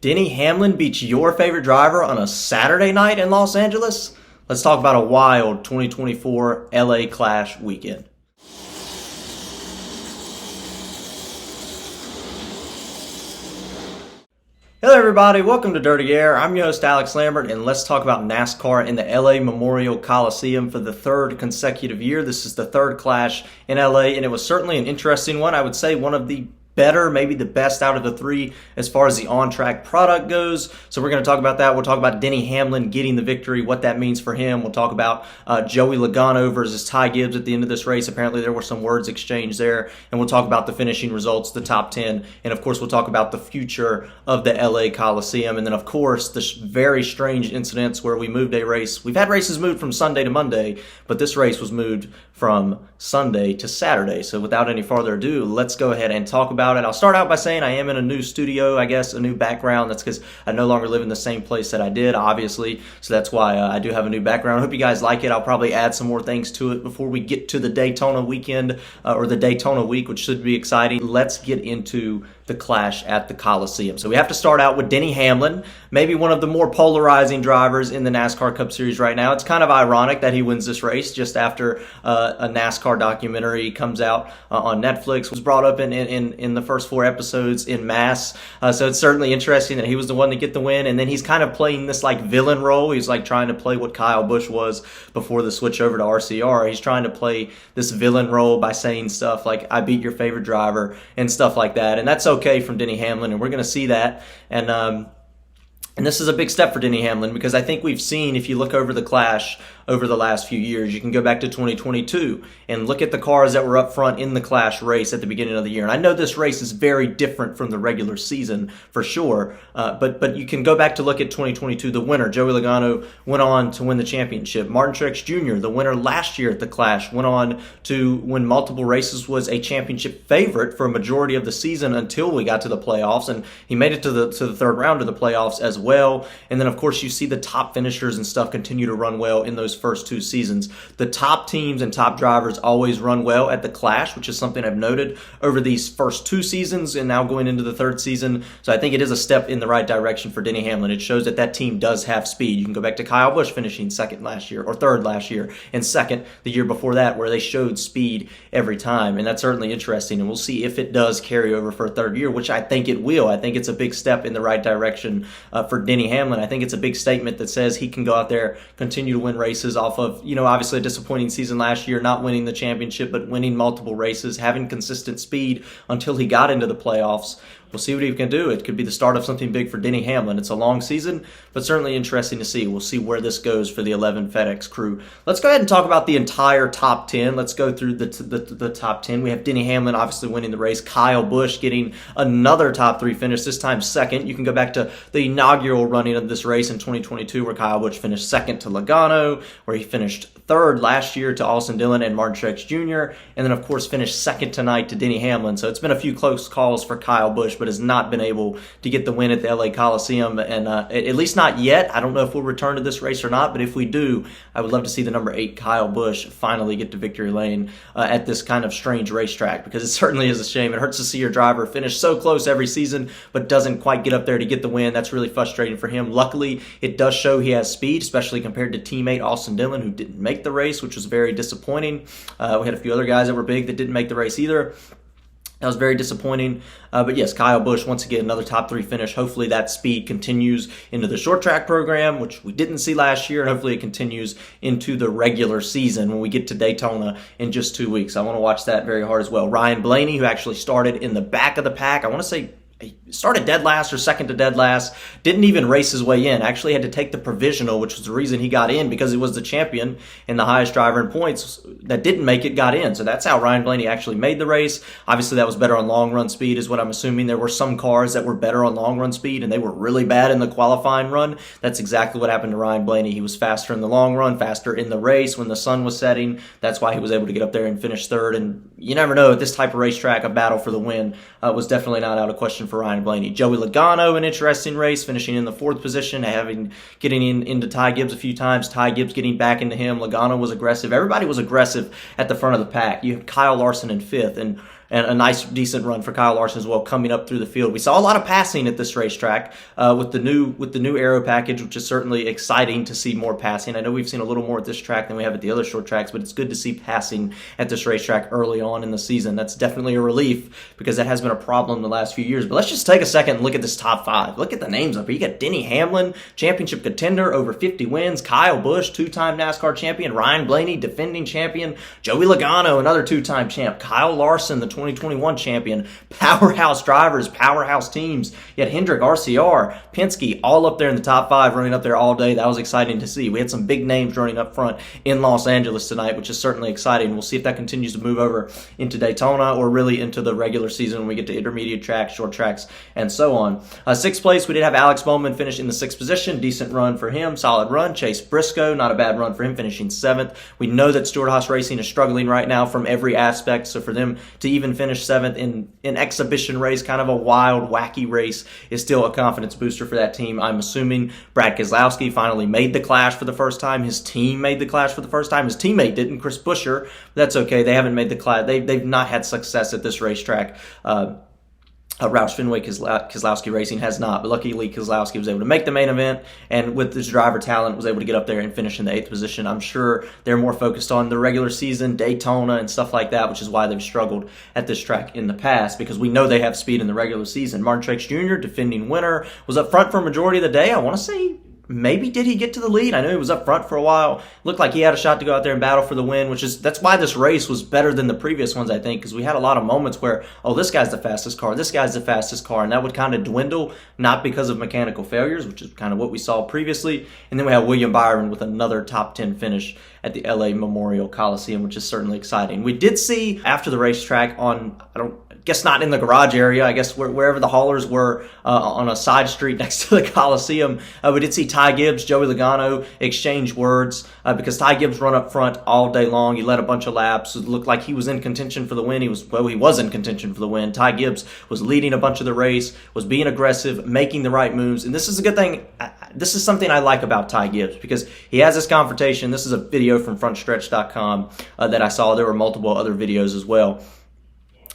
Denny Hamlin beats your favorite driver on a Saturday night in Los Angeles? Let's talk about a wild 2024 LA Clash weekend. Hello everybody, welcome to Dirty Air. I'm your host Alex Lambert, and let's talk about NASCAR in the LA Memorial Coliseum for the third consecutive year. This is the third clash in LA, and it was certainly an interesting one. I would say one of the better, maybe the best out of the three as far as the on-track product goes. So we're going to talk about that. We'll talk about Denny Hamlin getting the victory, what that means for him. We'll talk about Joey Logano versus Ty Gibbs at the end of this race. Apparently there were some words exchanged there. And we'll talk about the finishing results, the top 10. And of course, we'll talk about the future of the LA Coliseum. And then of course, the very strange incidents where we moved a race. We've had races moved from Sunday to Monday, but this race was moved from Sunday to Saturday. So without any further ado, let's go ahead and talk about it. I'll start out by saying I am in a new studio, I guess, a new background. That's because I no longer live in the same place that I did, obviously. So that's why I do have a new background. I hope you guys like it. I'll probably add some more things to it before we get to the Daytona weekend or the Daytona week, which should be exciting. Let's get into the clash at the Coliseum. So we have to start out with Denny Hamlin, maybe one of the more polarizing drivers in the NASCAR Cup Series right now. It's kind of ironic that he wins this race just after a NASCAR documentary comes out on Netflix. Was brought up in the first four episodes in mass. So it's certainly interesting that he was the one to get the win, and then he's kind of playing this like villain role. He's like trying to play what Kyle Busch was before the switch over to RCR. He's trying to play this villain role by saying stuff like, I beat your favorite driver and stuff like that. And that's okay from Denny Hamlin, and we're going to see that. And this is a big step for Denny Hamlin because I think we've seen, if you look over the clash over the last few years, you can go back to 2022 and look at the cars that were up front in the clash race at the beginning of the year. And I know this race is very different from the regular season for sure, but you can go back to look at 2022. The winner, Joey Logano, went on to win the championship. Martin Truex Jr., the winner last year at the clash, went on to win multiple races, was a championship favorite for a majority of the season until we got to the playoffs, and he made it to the third round of the playoffs as well. And then of course you see the top finishers and stuff continue to run well in those first two seasons. The top teams and top drivers always run well at the clash, which is something I've noted over these first two seasons and now going into the third season. So I think it is a step in the right direction for Denny Hamlin. It shows that that team does have speed. You can go back to Kyle Busch finishing second last year, or third last year, and second the year before that, where they showed speed every time. And that's certainly interesting. And we'll see if it does carry over for a third year, which I think it will. I think it's a big step in the right direction for Denny Hamlin. I think it's a big statement that says he can go out there, continue to win races off of, obviously a disappointing season last year, not winning the championship, but winning multiple races, having consistent speed until he got into the playoffs. We'll see what he can do. It could be the start of something big for Denny Hamlin. It's a long season, but certainly interesting to see. We'll see where this goes for the 11 FedEx crew. Let's go ahead and talk about the entire top 10. Let's go through the top 10. We have Denny Hamlin obviously winning the race. Kyle Busch getting another top 3 finish, this time second. You can go back to the inaugural running of this race in 2022 where Kyle Busch finished second to Logano, where he finished third last year to Austin Dillon and Martin Truex Jr., and then of course finished second tonight to Denny Hamlin. So it's been a few close calls for Kyle Busch, but has not been able to get the win at the LA Coliseum, and at least not yet. I don't know if we'll return to this race or not, but if we do, I would love to see the number 8 Kyle Busch finally get to victory lane at this kind of strange racetrack, because it certainly is a shame. It hurts to see your driver finish so close every season, but doesn't quite get up there to get the win. That's really frustrating for him. Luckily, it does show he has speed, especially compared to teammate Austin Dillon, who didn't make the race, which was very disappointing. We had a few other guys that were big that didn't make the race either. That was very disappointing. But yes, Kyle Busch, once again, another top 3 finish. Hopefully that speed continues into the short track program, which we didn't see last year, and hopefully it continues into the regular season when we get to Daytona in just 2 weeks. I want to watch that very hard as well. Ryan Blaney, who actually started in the back of the pack, I want to say he started dead last or second to dead last, didn't even race his way in, actually had to take the provisional, which was the reason he got in, because he was the champion and the highest driver in points that didn't make it got in. So that's how Ryan Blaney actually made the race. Obviously that was better on long run speed is what I'm assuming. There were some cars that were better on long run speed and they were really bad in the qualifying run. That's exactly what happened to Ryan Blaney. He was faster in the long run, faster in the race when the sun was setting. That's why he was able to get up there and finish third. And you never know, at this type of racetrack, a battle for the win was definitely not out of question for Ryan Blaney. Joey Logano, an interesting race, finishing in the 4th position, getting into Ty Gibbs a few times. Ty Gibbs getting back into him. Logano was aggressive. Everybody was aggressive at the front of the pack. You had Kyle Larson in 5th, and and a nice, decent run for Kyle Larson as well coming up through the field. We saw a lot of passing at this racetrack with the new aero package, which is certainly exciting to see more passing. I know we've seen a little more at this track than we have at the other short tracks, but it's good to see passing at this racetrack early on in the season. That's definitely a relief because that has been a problem the last few years. But let's just take a second and look at this top 5. Look at the names up here. You got Denny Hamlin, championship contender, over 50 wins. Kyle Busch, 2-time NASCAR champion. Ryan Blaney, defending champion. Joey Logano, another 2-time champ. Kyle Larson, the 2021 champion. Powerhouse drivers, powerhouse teams. You had Hendrick, RCR, Penske, all up there in the top 5, running up there all day. That was exciting to see. We had some big names running up front in Los Angeles tonight, which is certainly exciting. We'll see if that continues to move over into Daytona or really into the regular season when we get to intermediate tracks, short tracks, and so on. 6th place, we did have Alex Bowman finish in the 6th position. Decent run for him, solid run. Chase Briscoe, not a bad run for him, finishing 7th. We know that Stewart-Haas Racing is struggling right now from every aspect, so for them to even finish 7th in an exhibition race, kind of a wild, wacky race, is still a confidence booster for that team. I'm assuming Brad Keselowski finally made the Clash for the first time. His team made the Clash for the first time. His teammate didn't, Chris Buescher. That's okay. They haven't made the Clash. They've not had success at this racetrack. Roush Fenway Keselowski Racing has not, but luckily Keselowski was able to make the main event, and with his driver talent was able to get up there and finish in the 8th position. I'm sure they're more focused on the regular season, Daytona, and stuff like that, which is why they've struggled at this track in the past, because we know they have speed in the regular season. Martin Truex Jr., defending winner, was up front for a majority of the day. I want to say maybe did he get to the lead? I know he was up front for a while. Looked like he had a shot to go out there and battle for the win, that's why this race was better than the previous ones, I think, because we had a lot of moments where, oh, this guy's the fastest car, this guy's the fastest car, and that would kind of dwindle, not because of mechanical failures, which is kind of what we saw previously. And then we have William Byron with another top 10 finish at the LA Memorial Coliseum, which is certainly exciting. We did see after the racetrack on, I guess not in the garage area, I guess wherever the haulers were on a side street next to the Coliseum, we did see Ty Gibbs, Joey Logano exchange words because Ty Gibbs run up front all day long. He led a bunch of laps. It looked like he was in contention for the win. He was in contention for the win. Ty Gibbs was leading a bunch of the race, was being aggressive, making the right moves, and this is a good thing. This is something I like about Ty Gibbs because he has this confrontation. This is a video from frontstretch.com that I saw. There were multiple other videos as well.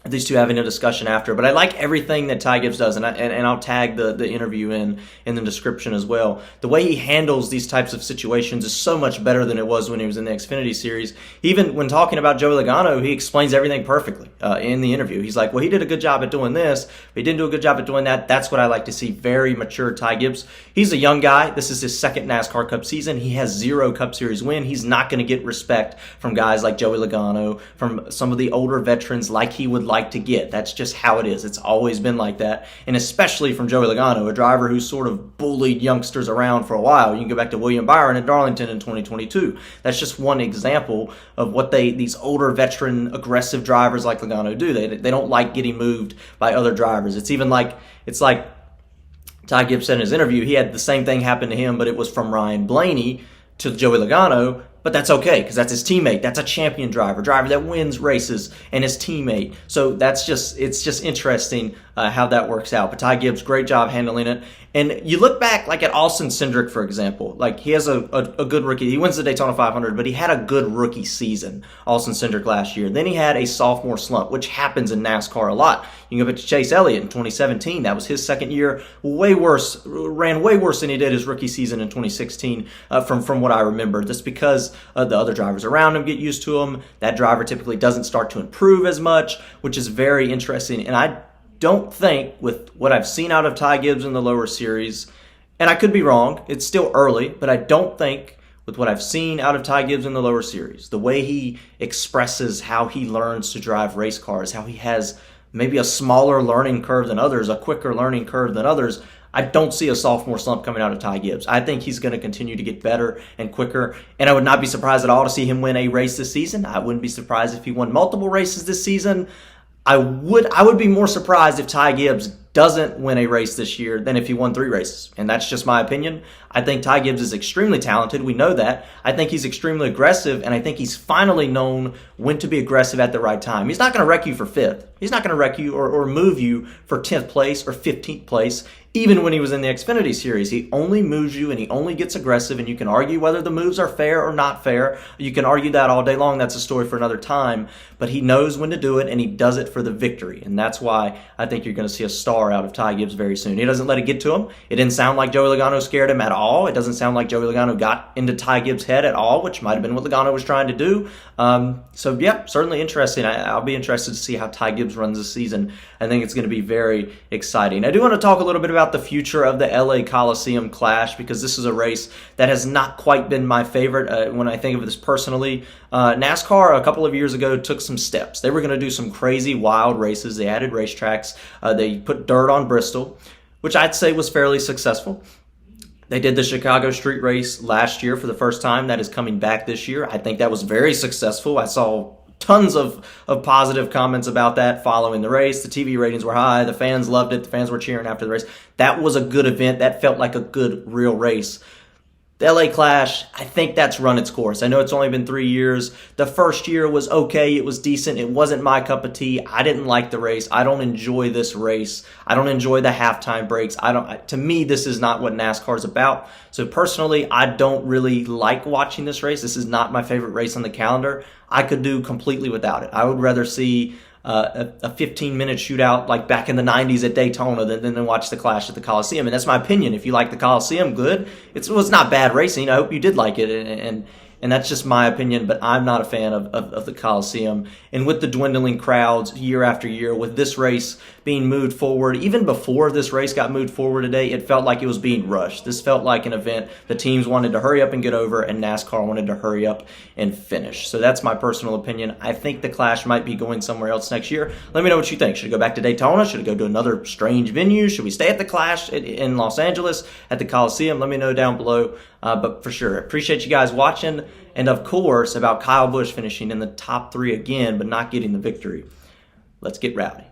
These two having a discussion after, but I like everything that Ty Gibbs does, and I'll tag the interview in the description as well. The way he handles these types of situations is so much better than it was when he was in the Xfinity Series. Even when talking about Joey Logano, he explains everything perfectly in the interview. He's like, well, he did a good job at doing this, but he didn't do a good job at doing that. That's what I like to see. Very mature Ty Gibbs. He's a young guy. This is his 2nd NASCAR Cup season. He has 0 Cup Series win. He's not going to get respect from guys like Joey Logano, from some of the older veterans like he would like to get. That's just how it is. It's always been like that. And especially from Joey Logano, a driver who sort of bullied youngsters around for a while. You can go back to William Byron at Darlington in 2022. That's just one example of what these older veteran aggressive drivers like Logano do. They don't like getting moved by other drivers. It's like Ty Gibbs said in his interview, he had the same thing happen to him, but it was from Ryan Blaney to Joey Logano. But that's okay because that's his teammate. That's a champion driver that wins races, and his teammate. So it's just interesting how that works out. But Ty Gibbs, great job handling it. And you look back like at Austin Cindric, for example. Like he has a good rookie. He wins the Daytona 500, but he had a good rookie season, Austin Cindric last year. Then he had a sophomore slump, which happens in NASCAR a lot. You can go back to Chase Elliott in 2017. That was his 2nd year. Ran way worse than he did his rookie season in 2016 from what I remember. That's because the other drivers around him get used to him. That driver typically doesn't start to improve as much, which is very interesting. And I don't think, with what I've seen out of Ty Gibbs in the lower series, and I could be wrong, it's still early, but I don't think with what I've seen out of Ty Gibbs in the lower series, the way he expresses how he learns to drive race cars, how he has maybe a smaller learning curve than others, a quicker learning curve than others, I don't see a sophomore slump coming out of Ty Gibbs. I think he's going to continue to get better and quicker, and I would not be surprised at all to see him win a race this season. I wouldn't be surprised if he won multiple races this season. I would be more surprised if Ty Gibbs doesn't win a race this year than if he won 3 races. And that's just my opinion. I think Ty Gibbs is extremely talented. We know that. I think he's extremely aggressive, and I think he's finally known when to be aggressive at the right time. He's not going to wreck you for 5th. He's not going to wreck you or move you for 10th place or 15th place Even when he was in the Xfinity Series, he only moves you and he only gets aggressive, and you can argue whether the moves are fair or not fair. You can argue that all day long. That's a story for another time. But he knows when to do it, and he does it for the victory. And that's why I think you're going to see a star out of Ty Gibbs very soon. He doesn't let it get to him. It didn't sound like Joey Logano scared him at all. It doesn't sound like Joey Logano got into Ty Gibbs' head at all, which might have been what Logano was trying to do. So, yeah, certainly interesting. I'll be interested to see how Ty Gibbs runs this season. I think it's going to be very exciting. I do want to talk a little bit about the future of the LA Coliseum Clash, because this is a race that has not quite been my favorite when I think of this personally. NASCAR a couple of years ago took some steps. They were going to do some crazy wild races. They added racetracks. They put dirt on Bristol, which I'd say was fairly successful. They did the Chicago Street Race last year for the first time. That is coming back this year. I think that was very successful. I saw tons of positive comments about that following the race. The TV ratings were high. The fans loved it. The fans were cheering after the race. That was a good event. That felt like a good, real race. The LA Clash, I think that's run its course. I know it's only been 3 years. The first year was okay. It was decent. It wasn't my cup of tea. I didn't like the race. I don't enjoy this race. I don't enjoy the halftime breaks. To me, this is not what NASCAR is about. So personally, I don't really like watching this race. This is not my favorite race on the calendar. I could do completely without it. I would rather see a 15-minute shootout like back in the 90s at Daytona than watch the Clash at the Coliseum. And that's my opinion. If you like the Coliseum, good. It's not bad racing. I hope you did like it. And that's just my opinion, but I'm not a fan of the Coliseum. And with the dwindling crowds year after year, with this race being moved forward, even before this race got moved forward today, it felt like it was being rushed. This felt like an event the teams wanted to hurry up and get over, and NASCAR wanted to hurry up and finish. So that's my personal opinion. I think the Clash might be going somewhere else next year. Let me know what you think. Should it go back to Daytona? Should it go to another strange venue? Should we stay at the Clash in Los Angeles at the Coliseum? Let me know down below. But for sure, appreciate you guys watching. And of course, about Kyle Busch finishing in the top 3 again, but not getting the victory. Let's get rowdy.